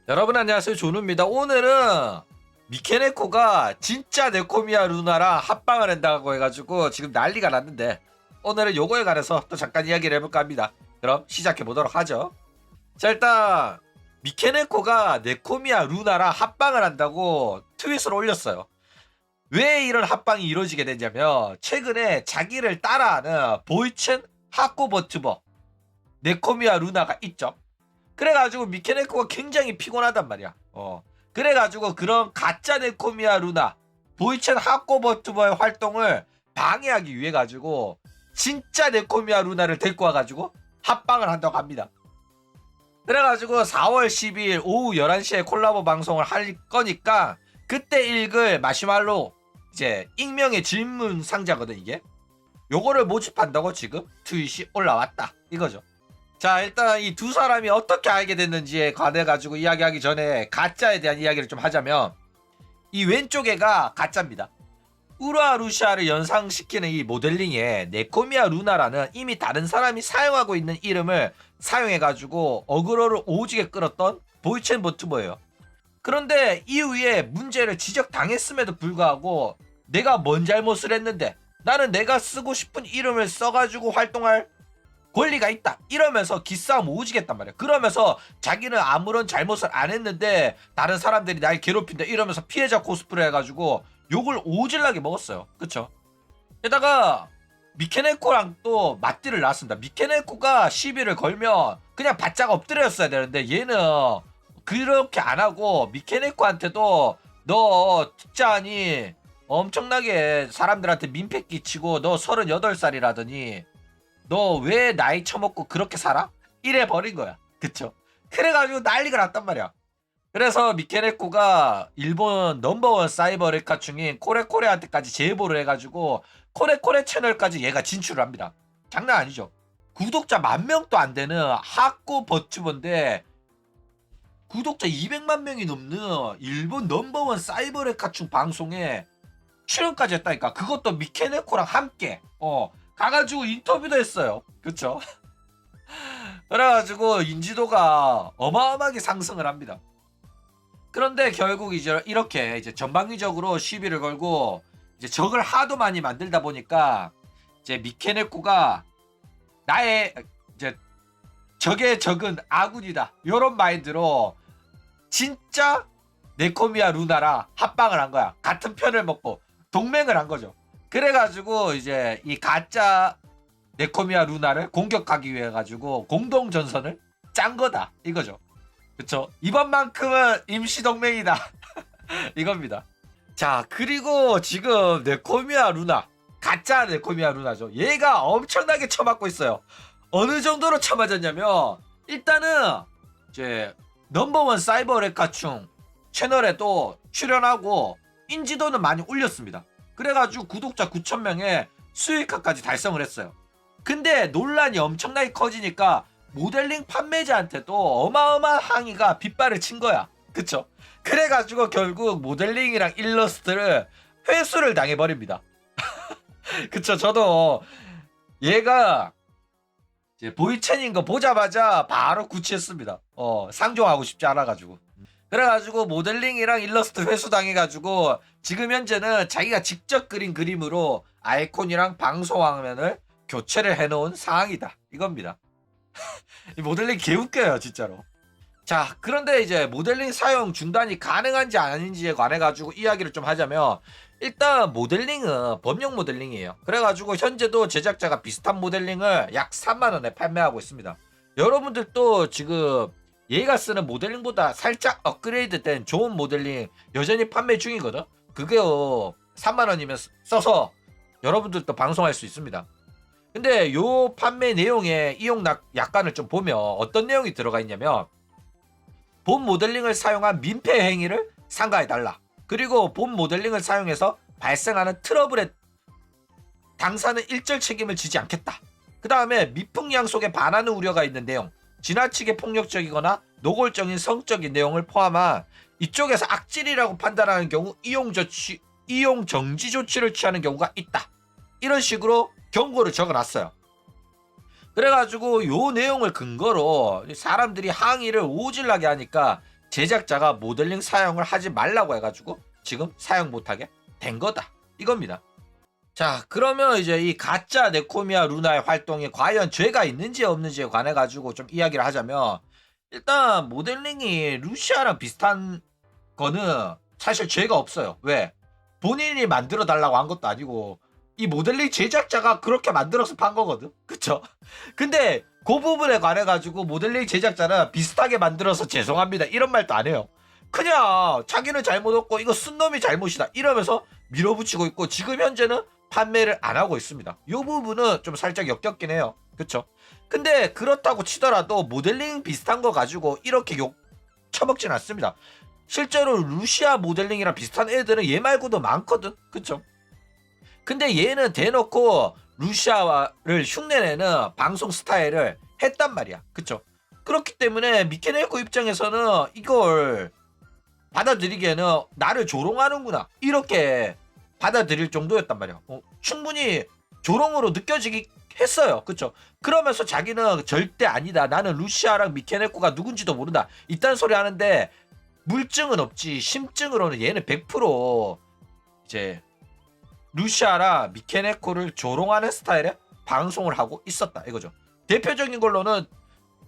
여러분 안녕하세요, 조누입니다. 오늘은 미케네코가 진짜 네코미야 루나랑 합방을 한다고 해가지고 지금 난리가 났는데, 오늘은 요거에 관해서 또 잠깐 이야기를 해볼까 합니다. 그럼 시작해 보도록 하죠. 자, 일단 미케네코가 네코미야 루나랑 합방을 한다고 트윗을 올렸어요. 왜 이런 합방이 이루어지게 됐냐면, 최근에 자기를 따라하는 보이첸 하코버튜버 네코미야 루나가 있죠. 그래가지고 미케네코가 굉장히 피곤하단 말이야. 그래가지고 그런 가짜 네코미야 루나 보이첸 하코버튜버의 활동을 방해하기 위해 가지고 진짜 네코미야 루나를 데리고 와가지고 합방을 한다고 합니다. 그래가지고 4월 12일 오후 11시에 콜라보 방송을 할 거니까 그때 읽을 마시말로 이제 익명의 질문 상자거든 이게. 요거를 모집한다고 지금 트윗이 올라왔다 이거죠. 자, 일단 이 두 사람이 어떻게 알게 됐는지에 관해 가지고 이야기하기 전에 가짜에 대한 이야기를 좀 하자면, 이 왼쪽에가 가짜입니다. 우라 루시아를 연상시키는 이 모델링에 네코미야 루나라는 이미 다른 사람이 사용하고 있는 이름을 사용해 가지고 어그로를 오지게 끌었던 보이첸 버튜버예요. 그런데 이후에 문제를 지적당했음에도 불구하고 내가 뭔 잘못을 했는데 나는 내가 쓰고 싶은 이름을 써가지고 활동할 권리가 있다 이러면서 기싸움 오지겠단 말이야. 그러면서 자기는 아무런 잘못을 안 했는데 다른 사람들이 날 괴롭힌다 이러면서 피해자 코스프레 해가지고 욕을 오질나게 먹었어요. 그쵸? 게다가 미케네코랑 또 맞디를 놨습니다. 미케네코가 시비를 걸면 그냥 바짝 엎드렸어야 되는데 얘는 그렇게 안 하고 미케네코한테도 너 듣자니 엄청나게 사람들한테 민폐 끼치고 너 38살이라더니 너 왜 나이 처먹고 그렇게 살아? 이래 버린 거야. 그쵸? 그래가지고 난리가 났단 말이야. 그래서 미케네코가 일본 넘버원 사이버 레카충인 코레코레한테까지 제보를 해가지고 코레코레 채널까지 얘가 진출을 합니다. 장난 아니죠? 구독자 10,000명도 안 되는 하코 버튜버인데 구독자 200만 명이 넘는 일본 넘버원 사이버 레카충 방송에 출연까지 했다니까. 그것도 미케네코랑 함께 가가지고 인터뷰도 했어요. 그쵸? 그래가지고 인지도가 어마어마하게 상승을 합니다. 그런데 결국 이제 이렇게 이제 전방위적으로 시비를 걸고 이제 적을 하도 많이 만들다 보니까 이제 미케네코가 나의 이제 적의 적은 아군이다 요런 마인드로 진짜 네코미야 루나랑 합방을 한 거야. 같은 편을 먹고 동맹을 한 거죠. 그래가지고 이제 이 가짜 네코미야 루나를 공격하기 위해 가지고 공동 전선을 짠 거다 이거죠. 그쵸? 이번만큼은 임시 동맹이다 이겁니다. 자, 그리고 지금 네코미야 루나 가짜 네코미야 루나죠. 얘가 엄청나게 쳐맞고 있어요. 어느 정도로 쳐맞았냐면, 일단은 이제 넘버원 사이버 레카충 채널에도 출연하고 인지도는 많이 올렸습니다. 그래가지고 구독자 9,000명에 수익화까지 달성을 했어요. 근데 논란이 엄청나게 커지니까 모델링 판매자한테도 어마어마한 항의가 빗발을 친 거야. 그쵸? 그래가지고 결국 모델링이랑 일러스트를 회수를 당해버립니다. 그쵸? 저도 얘가 이제 보이첸인 거 보자마자 바로 구치했습니다. 상종하고 싶지 않아가지고. 그래가지고 모델링이랑 일러스트 회수당해가지고 지금 현재는 자기가 직접 그린 그림으로 아이콘이랑 방송 화면을 교체를 해놓은 상황이다 이겁니다. 이 모델링 개웃겨요 진짜로. 자, 그런데 이제 모델링 사용 중단이 가능한지 아닌지에 관해 가지고 이야기를 좀 하자면, 일단 모델링은 범용 모델링이에요. 그래가지고 현재도 제작자가 비슷한 모델링을 약 3만원에 판매하고 있습니다. 여러분들도 지금 얘가 쓰는 모델링보다 살짝 업그레이드 된 좋은 모델링 여전히 판매 중이거든. 그게 3만원이면 써서 여러분들도 방송할 수 있습니다. 근데 요 판매 내용에 이용 약관을 좀 보면 어떤 내용이 들어가 있냐면, 본 모델링을 사용한 민폐 행위를 상가해달라. 그리고 본 모델링을 사용해서 발생하는 트러블에 당사는 일절 책임을 지지 않겠다. 그 다음에 미풍양속에 반하는 우려가 있는 내용, 지나치게 폭력적이거나 노골적인 성적인 내용을 포함한 이쪽에서 악질이라고 판단하는 경우 이용 정지 조치를 취하는 경우가 있다. 이런 식으로 경고를 적어놨어요. 그래가지고 요 내용을 근거로 사람들이 항의를 오질나게 하니까 제작자가 모델링 사용을 하지 말라고 해가지고 지금 사용 못하게 된 거다 이겁니다. 자, 그러면 이제 이 가짜 네코미아 루나의 활동이 과연 죄가 있는지 없는지에 관해 가지고 좀 이야기를 하자면, 일단 모델링이 루시아랑 비슷한 거는 사실 죄가 없어요. 왜? 본인이 만들어 달라고 한 것도 아니고 이 모델링 제작자가 그렇게 만들어서 판 거거든. 그쵸? 근데 그 부분에 관해 가지고 모델링 제작자는 비슷하게 만들어서 죄송합니다 이런 말도 안 해요. 그냥 자기는 잘못했고 이거 쓴 놈이 잘못이다 이러면서 밀어붙이고 있고, 지금 현재는 판매를 안 하고 있습니다. 이 부분은 좀 살짝 역겹긴 해요. 그쵸? 근데 그렇다고 치더라도 모델링 비슷한 거 가지고 이렇게 욕 처먹진 않습니다. 실제로 루시아 모델링이랑 비슷한 애들은 얘 말고도 많거든. 그쵸? 근데 얘는 대놓고 루시아를 흉내내는 방송 스타일을 했단 말이야. 그쵸? 그렇기 때문에 미케네코 입장에서는 이걸 받아들이기에는 나를 조롱하는구나 이렇게 받아들일 정도였단 말이야. 충분히 조롱으로 느껴지기 했어요. 그쵸? 그러면서 자기는 절대 아니다, 나는 루시아랑 미케네코가 누군지도 모른다 이딴 소리 하는데, 물증은 없지 심증으로는 얘는 100% 이제 루시아랑 미케네코를 조롱하는 스타일의 방송을 하고 있었다 이거죠. 대표적인 걸로는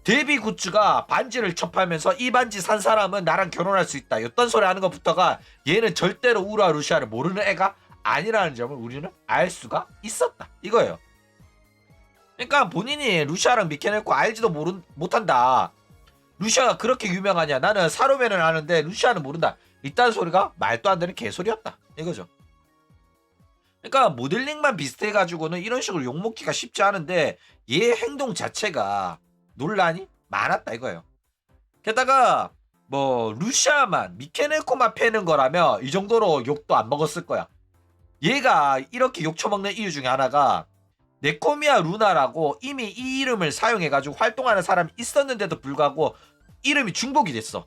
데뷔 굿즈가 반지를 첩하면서 이 반지 산 사람은 나랑 결혼할 수 있다 이딴 소리 하는 것부터가 얘는 절대로 우라 루시아를 모르는 애가 아니라는 점을 우리는 알 수가 있었다 이거예요. 그러니까 본인이 루시아랑 미케네코 알지도 못한다, 루시아가 그렇게 유명하냐, 나는 사로맨을 아는데 루시아는 모른다 이딴 소리가 말도 안 되는 개소리였다 이거죠. 그러니까 모델링만 비슷해가지고는 이런 식으로 욕먹기가 쉽지 않은데 얘 행동 자체가 논란이 많았다 이거예요. 게다가 뭐 루시아만 미케네코만 패는 거라면 이 정도로 욕도 안 먹었을 거야. 얘가 이렇게 욕 처먹는 이유 중에 하나가 네코미아 루나라고 이미 이 이름을 사용해가지고 활동하는 사람이 있었는데도 불구하고 이름이 중복이 됐어.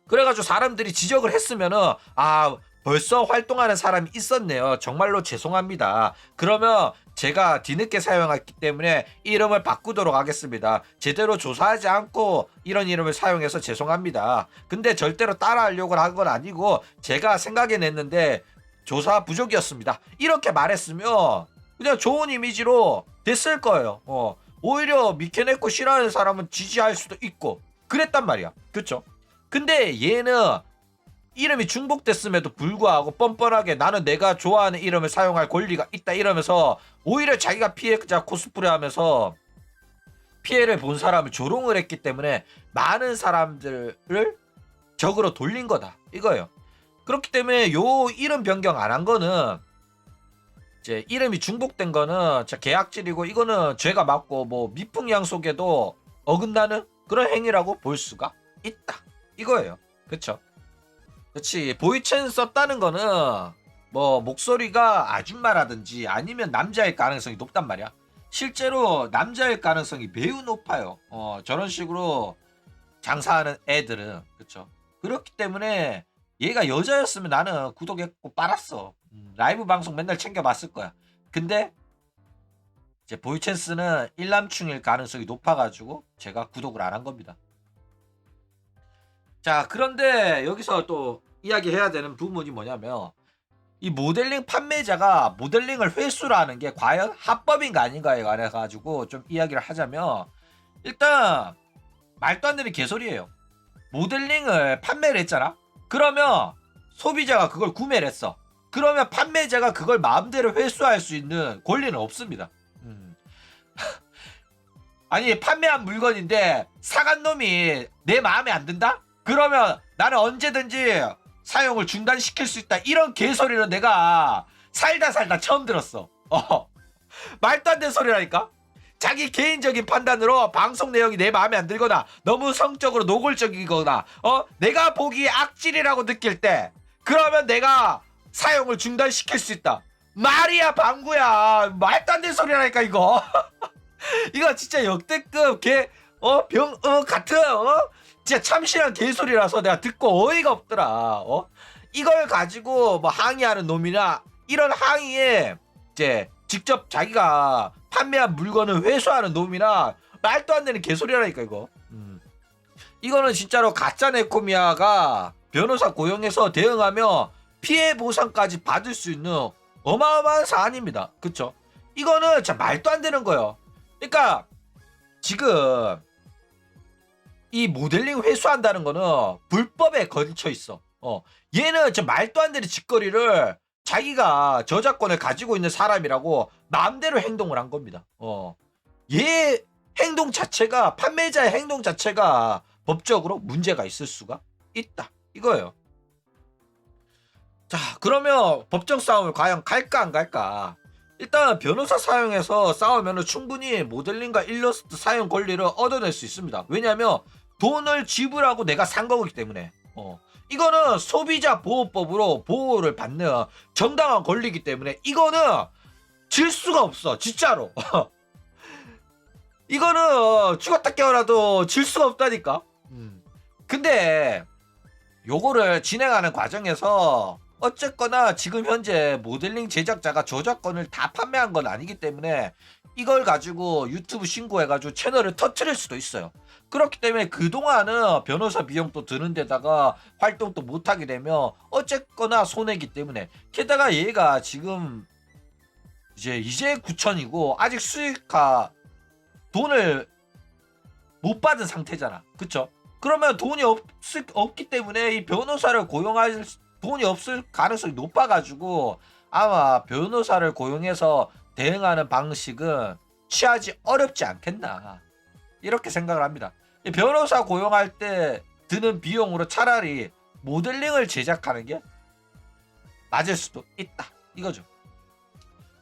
그래가지고 사람들이 지적을 했으면은, 아 벌써 활동하는 사람이 있었네요, 정말로 죄송합니다, 그러면 제가 뒤늦게 사용했기 때문에 이름을 바꾸도록 하겠습니다, 제대로 조사하지 않고 이런 이름을 사용해서 죄송합니다, 근데 절대로 따라하려고 한 건 아니고 제가 생각해냈는데 조사 부족이었습니다 이렇게 말했으면 그냥 좋은 이미지로 됐을 거예요. 오히려 미케네코 싫어하는 사람은 지지할 수도 있고 그랬단 말이야. 그쵸? 근데 얘는 이름이 중복됐음에도 불구하고 뻔뻔하게 나는 내가 좋아하는 이름을 사용할 권리가 있다 이러면서 오히려 자기가 피해자 코스프레 하면서 피해를 본 사람을 조롱을 했기 때문에 많은 사람들을 적으로 돌린 거다 이거예요. 그렇기 때문에 요 이름 변경 안 한 거는, 이제 이름이 중복된 거는 진짜 계약질이고 이거는 죄가 맞고 뭐 미풍양속에도 어긋나는 그런 행위라고 볼 수가 있다 이거예요. 그쵸? 그렇지. 보이첸 썼다는 거는 뭐 목소리가 아줌마라든지 아니면 남자일 가능성이 높단 말이야. 실제로 남자일 가능성이 매우 높아요. 저런 식으로 장사하는 애들은. 그쵸? 그렇기 때문에 얘가 여자였으면 나는 구독했고 빨았어. 라이브 방송 맨날 챙겨봤을 거야. 근데 이제 보이챈스는 일남충일 가능성이 높아가지고 제가 구독을 안 한 겁니다. 자, 그런데 여기서 또 이야기해야 되는 부분이 뭐냐면, 이 모델링 판매자가 모델링을 회수를 하는 게 과연 합법인가 아닌가에 관해 가지고 좀 이야기를 하자면, 일단 말도 안 되는 개소리예요. 모델링을 판매를 했잖아. 그러면 소비자가 그걸 구매를 했어. 그러면 판매자가 그걸 마음대로 회수할 수 있는 권리는 없습니다. 아니 판매한 물건인데 사간 놈이 내 마음에 안 든다? 그러면 나는 언제든지 사용을 중단시킬 수 있다, 이런 개소리는 내가 살다 처음 들었어. 말도 안 되는 소리라니까. 자기 개인적인 판단으로 방송 내용이 내 마음에 안 들거나 너무 성적으로 노골적이거나 내가 보기에 악질이라고 느낄 때, 그러면 내가 사용을 중단시킬 수 있다. 말이야 방구야. 말도 안 되는 소리라니까 이거. 이거 진짜 역대급 같은 진짜 참신한 개소리라서 내가 듣고 어이가 없더라. 이걸 가지고 뭐 항의하는 놈이나 이런 항의에 이제 직접 자기가 판매한 물건을 회수하는 놈이나 말도 안 되는 개소리라니까 이거. 이거는 진짜로 가짜 네코미아가 변호사 고용해서 대응하며 피해 보상까지 받을 수 있는 어마어마한 사안입니다. 그쵸? 이거는 진짜 말도 안 되는 거예요. 그러니까 지금 이 모델링 회수한다는 거는 불법에 걸쳐 있어. 얘는 진짜 말도 안 되는 짓거리를 자기가 저작권을 가지고 있는 사람이라고 마음대로 행동을 한 겁니다. 얘 행동 자체가 판매자의 행동 자체가 법적으로 문제가 있을 수가 있다. 이거예요. 자, 그러면 법정 싸움을 과연 갈까 안 갈까? 일단 변호사 사용해서 싸우면 충분히 모델링과 일러스트 사용 권리를 얻어낼 수 있습니다. 왜냐하면 돈을 지불하고 내가 산 거기 때문에. 이거는 소비자 보호법으로 보호를 받는 정당한 권리이기 때문에 이거는 질 수가 없어. 진짜로. 이거는 죽었다 깨어나도 질 수가 없다니까. 근데 요거를 진행하는 과정에서 어쨌거나 지금 현재 모델링 제작자가 저작권을 다 판매한 건 아니기 때문에 이걸 가지고 유튜브 신고해가지고 채널을 터트릴 수도 있어요. 그렇기 때문에 그동안은 변호사 비용도 드는 데다가 활동도 못하게 되면 어쨌거나 손해기 때문에, 게다가 얘가 지금 이제 9천이고 아직 수익화 돈을 못 받은 상태잖아. 그쵸? 그러면 돈이 없기 때문에 이 변호사를 고용할 돈이 없을 가능성이 높아가지고 아마 변호사를 고용해서 대응하는 방식은 취하지 어렵지 않겠나, 이렇게 생각을 합니다. 변호사 고용할 때 드는 비용으로 차라리 모델링을 제작하는 게 맞을 수도 있다 이거죠.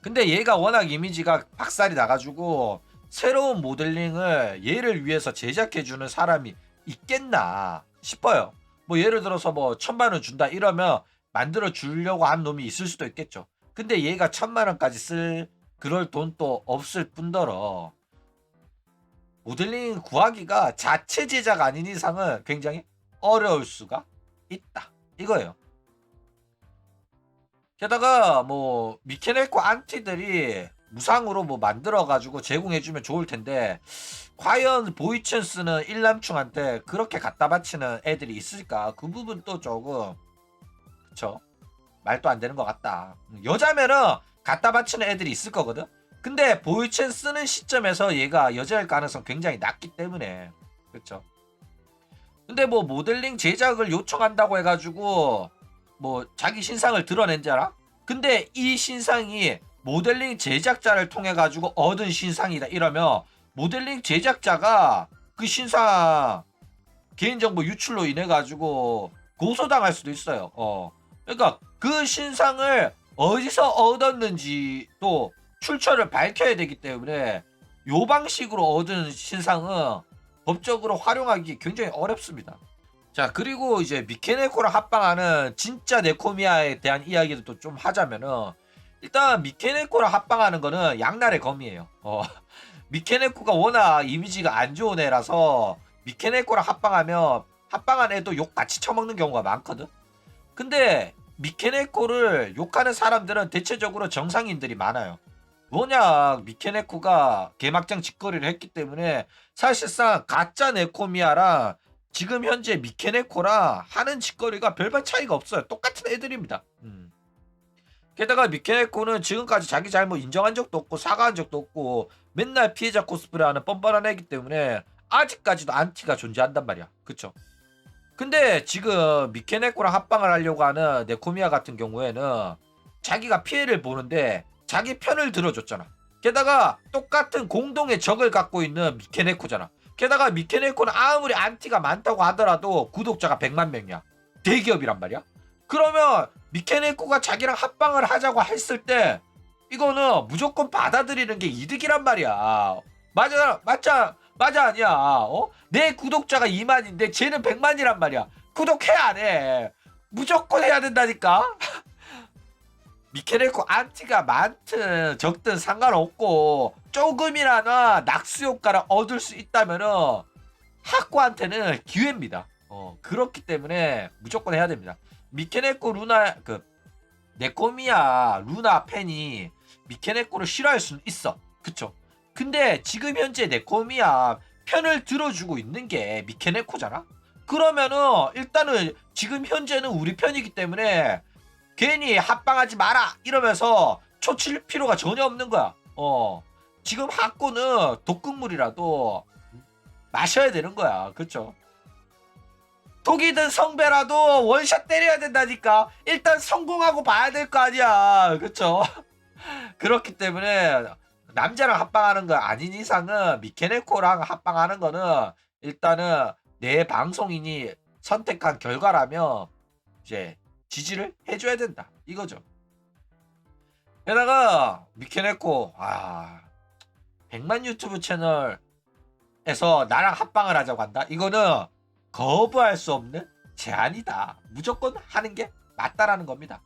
근데 얘가 워낙 이미지가 박살이 나가지고 새로운 모델링을 얘를 위해서 제작해주는 사람이 있겠나 싶어요. 뭐 예를 들어서 뭐 1,000만원 준다 이러면 만들어 주려고 한 놈이 있을 수도 있겠죠. 근데 얘가 1,000만원까지 쓸 그럴 돈도 없을 뿐더러 모델링 구하기가 자체 제작 아닌 이상은 굉장히 어려울 수가 있다 이거예요. 게다가 뭐 미케네코 안티들이 무상으로 뭐 만들어가지고 제공해주면 좋을 텐데 과연 보이챈스는 일남충한테 그렇게 갖다 바치는 애들이 있을까? 그 부분 또 조금 그쵸? 말도 안 되는 것 같다. 여자면은 갖다 바치는 애들이 있을 거거든. 근데 보이챈 쓰는 시점에서 얘가 여자일 가능성 굉장히 낮기 때문에 그렇죠. 근데 뭐 모델링 제작을 요청한다고 해가지고 뭐 자기 신상을 드러낸 자라? 근데 이 신상이 모델링 제작자를 통해 가지고 얻은 신상이다 이러면 모델링 제작자가 그 신상 개인정보 유출로 인해 가지고 고소당할 수도 있어요. 그러니까 그 신상을 어디서 얻었는지 또 출처를 밝혀야 되기 때문에 요 방식으로 얻은 신상은 법적으로 활용하기 굉장히 어렵습니다. 자, 그리고 이제 미케네코랑 합방하는 진짜 네코미아에 대한 이야기도 또 좀 하자면은 일단 미케네코랑 합방하는 거는 양날의 검이에요. 미케네코가 워낙 이미지가 안 좋은 애라서 미케네코랑 합방하면 합방한 애도 욕 같이 처먹는 경우가 많거든. 근데 미케네코를 욕하는 사람들은 대체적으로 정상인들이 많아요. 워낙 미케네코가 개막장 짓거리를 했기 때문에 사실상 가짜 네코미아랑 지금 현재 미케네코랑 하는 짓거리가 별반 차이가 없어요. 똑같은 애들입니다. 게다가 미케네코는 지금까지 자기 잘못 인정한 적도 없고 사과한 적도 없고 맨날 피해자 코스프레하는 뻔뻔한 애기 때문에 아직까지도 안티가 존재한단 말이야. 그쵸? 근데 지금 미케네코랑 합방을 하려고 하는 네코미아 같은 경우에는 자기가 피해를 보는데 자기 편을 들어줬잖아. 게다가 똑같은 공동의 적을 갖고 있는 미케네코잖아. 게다가 미케네코는 아무리 안티가 많다고 하더라도 구독자가 100만 명이야. 대기업이란 말이야. 그러면 미케네코가 자기랑 합방을 하자고 했을 때 이거는 무조건 받아들이는 게 이득이란 말이야. 맞아 아니야. 내 구독자가 2만인데 쟤는 100만이란 말이야. 구독해야 안 해. 무조건 해야 된다니까. 미케네코 안티가 많든 적든 상관없고 조금이나마 낙수 효과를 얻을 수 있다면은 하코한테는 기회입니다. 그렇기 때문에 무조건 해야 됩니다. 미케네코 루나 네코미야 루나 팬이 미케네코를 싫어할 수는 있어. 그쵸? 근데 지금 현재 네코미야 편을 들어주고 있는 게 미케네코잖아. 그러면은 일단은 지금 현재는 우리 편이기 때문에 괜히 합방하지 마라 이러면서 초칠 필요가 전혀 없는 거야. 지금 하코는 독극물이라도 마셔야 되는 거야. 그쵸? 독이든 성배라도 원샷 때려야 된다니까. 일단 성공하고 봐야 될 거 아니야. 그쵸? 그렇기 때문에 남자랑 합방하는 거 아닌 이상은 미케네코랑 합방하는 거는 일단은 내 방송인이 선택한 결과라면 이제 지지를 해줘야 된다 이거죠. 게다가 미케네코 100만 유튜브 채널에서 나랑 합방을 하자고 한다. 이거는 거부할 수 없는 제안이다. 무조건 하는 게 맞다라는 겁니다.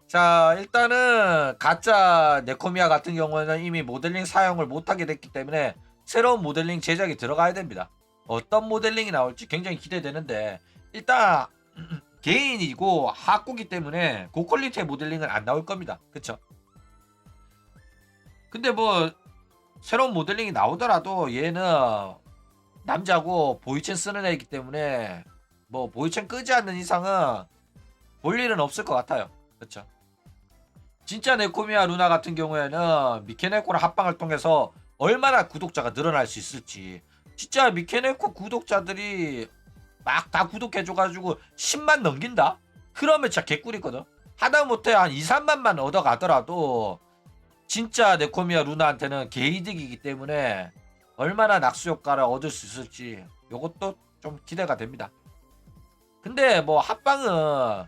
자, 일단은 가짜 네코미아 같은 경우에는 이미 모델링 사용을 못하게 됐기 때문에 새로운 모델링 제작이 들어가야 됩니다. 어떤 모델링이 나올지 굉장히 기대되는데 일단 개인이고 하코기 때문에 고퀄리티의 모델링은 안 나올 겁니다. 그쵸? 근데 뭐 새로운 모델링이 나오더라도 얘는 남자고 보이첸 쓰는 애이기 때문에 뭐 보이첸 끄지 않는 이상은 볼 일은 없을 것 같아요. 그쵸? 진짜 네코미아 루나 같은 경우에는 미케네코랑 합방을 통해서 얼마나 구독자가 늘어날 수 있을지. 진짜 미케네코 구독자들이 막 다 구독해줘가지고 10만 넘긴다? 그러면 진짜 개꿀이거든. 하다못해 한 2, 3만만 얻어가더라도 진짜 네코미아 루나한테는 개이득이기 때문에 얼마나 낙수 효과를 얻을 수 있을지 요것도 좀 기대가 됩니다. 근데 뭐 합방은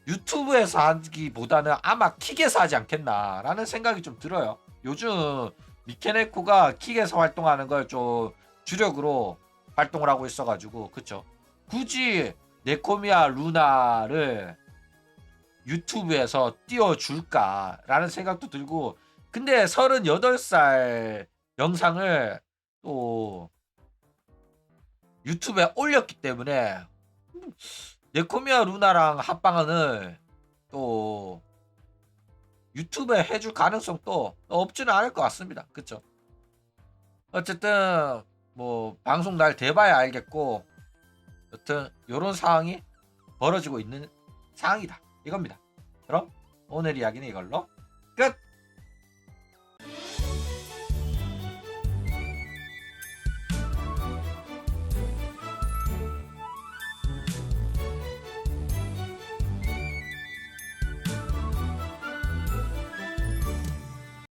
유튜브에서 하기보다는 아마 킥에서 하지 않겠나라는 생각이 좀 들어요. 요즘 미케네코가 킥에서 활동하는 걸 좀 주력으로 활동을 하고 있어가지고 그쵸. 굳이 네코미아 루나를 유튜브에서 띄워줄까라는 생각도 들고 근데 38살 영상을 또 유튜브에 올렸기 때문에 네코미아 루나랑 합방을 또 유튜브에 해줄 가능성도 없지는 않을 것 같습니다. 그쵸? 어쨌든 뭐 방송 날 돼봐야 알겠고 여튼 요런 상황이 벌어지고 있는 상황이다 이겁니다. 그럼 오늘 이야기는 이걸로 끝!